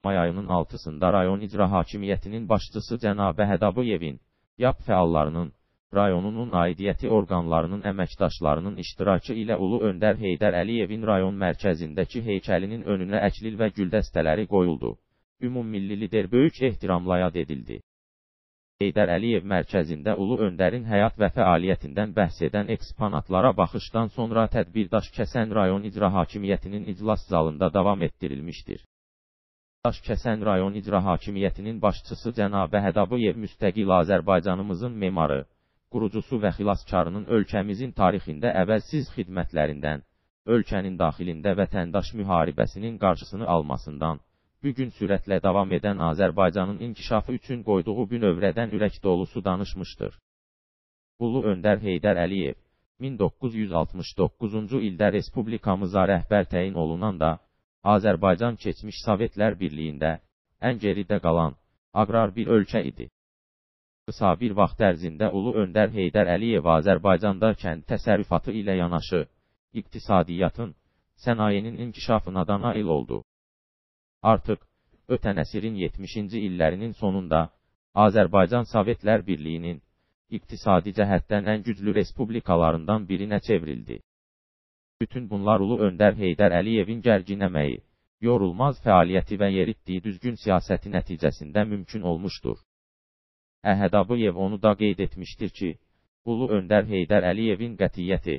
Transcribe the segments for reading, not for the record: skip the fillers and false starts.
May ayının 6-sında rayon icra hakimiyyətinin başçısı cənab Hədabıyevin, YAP fəallarının, rayonunun aidiyyəti orqanlarının əməkdaşlarının iştirakı ilə Ulu Öndər Heydər Əliyevin rayon mərkəzindəki heykəlinin önünə əklil və güldəstələri qoyuldu. Ümummilli lider böyük ehtiramla yad edildi. Heydər Əliyev mərkəzində Ulu Öndərin həyat və fəaliyyətindən bəhs edən eksponatlara baxışdan sonra tədbir Daşkəsən rayon icra hakimiyyətinin iclas zalında davam etdirilmişdir. Daşkəsən rayon icra hakimiyyətinin başçısı cənab Hədabıyev müstəqil Azərbaycanımızın memarı, qurucusu və xilaskarının ölkəmizin tarixində əvəzsiz xidmətlərindən, ölkənin daxilində vətəndaş müharibəsinin qarşısını almasından, bugün sürətlə davam edən Azərbaycanın inkişafı üçün qoyduğu bünövrədən ürək dolusu danışmışdır. Ulu Öndər Heydər Əliyev, 1969-cu ildə Respublikamıza rəhbər təyin olunanda, Azərbaycan keçmiş Sovetlər Birliyində, ən geridə qalan, aqrar bir ölkə idi. Qısa bir vaxt ərzində Ulu Öndər Heydər Əliyev Azərbaycanda kənd təsərrüfatı ilə yanaşı, iqtisadiyyatın, sənayenin inkişafına da nail oldu. Artıq, ötən əsrin 70-ci illərinin sonunda, Azərbaycan Sovetlər Birliyinin, iqtisadi cəhətdən ən güclü respublikalarından birinə çevrildi. Bütün bunlar Ulu Öndər Heydər Əliyevin gərgin əməyi, yorulmaz fəaliyyəti və yeritdiyi düzgün siyasəti nəticəsində mümkün olmuşdur. Hədabıyev onu da qeyd etmişdir ki, Ulu Öndər Heydər Əliyevin qətiyyəti,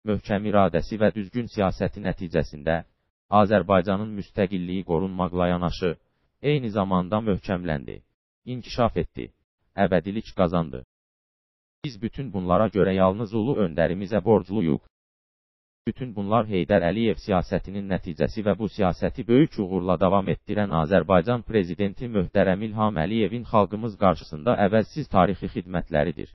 möhkəm iradəsi və düzgün siyasəti nəticəsində, Azərbaycanın müstəqilliyi qorunmaqla yanaşı, eyni zamanda möhkəmləndi, inkişaf etdi, əbədilik qazandı. Biz bütün bunlara görə yalnız Ulu Öndərimizə borcluyuq. Bütün bunlar Heydər Əliyev siyasətinin nəticəsi və bu siyasəti böyük uğurla davam etdirən Azərbaycan Prezidenti Möhtərəm İlham Əliyevin xalqımız qarşısında əvəzsiz tarixi xidmətləridir.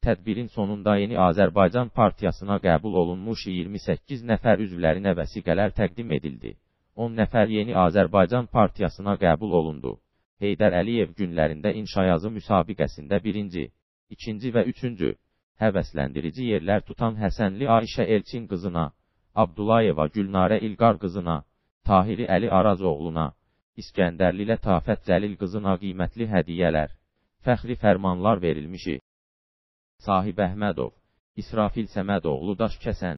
Tədbirin sonunda Yeni Azərbaycan Partiyasına qəbul olunmuş 28 nəfər üzvlərinə vəsiqələr təqdim edildi. 10 nəfər Yeni Azərbaycan Partiyasına qəbul olundu. Heydər Əliyev günlərində inşayazı müsabiqəsində 1-ci, 2-ci və 3-cü, həvəsləndirici yerlər tutan Həsənli Ayşə Elçin qızına, Abdullayeva Gülnarə İlqar qızına, Tahiri Əli Arazoğluna, İskəndərli Lətafət Cəlil qızına qiymətli hədiyyələr, fəxri fərmanlar verilmişi. Sahib Əhmədov, İsrafil Səmədoğlu Daşkəsən.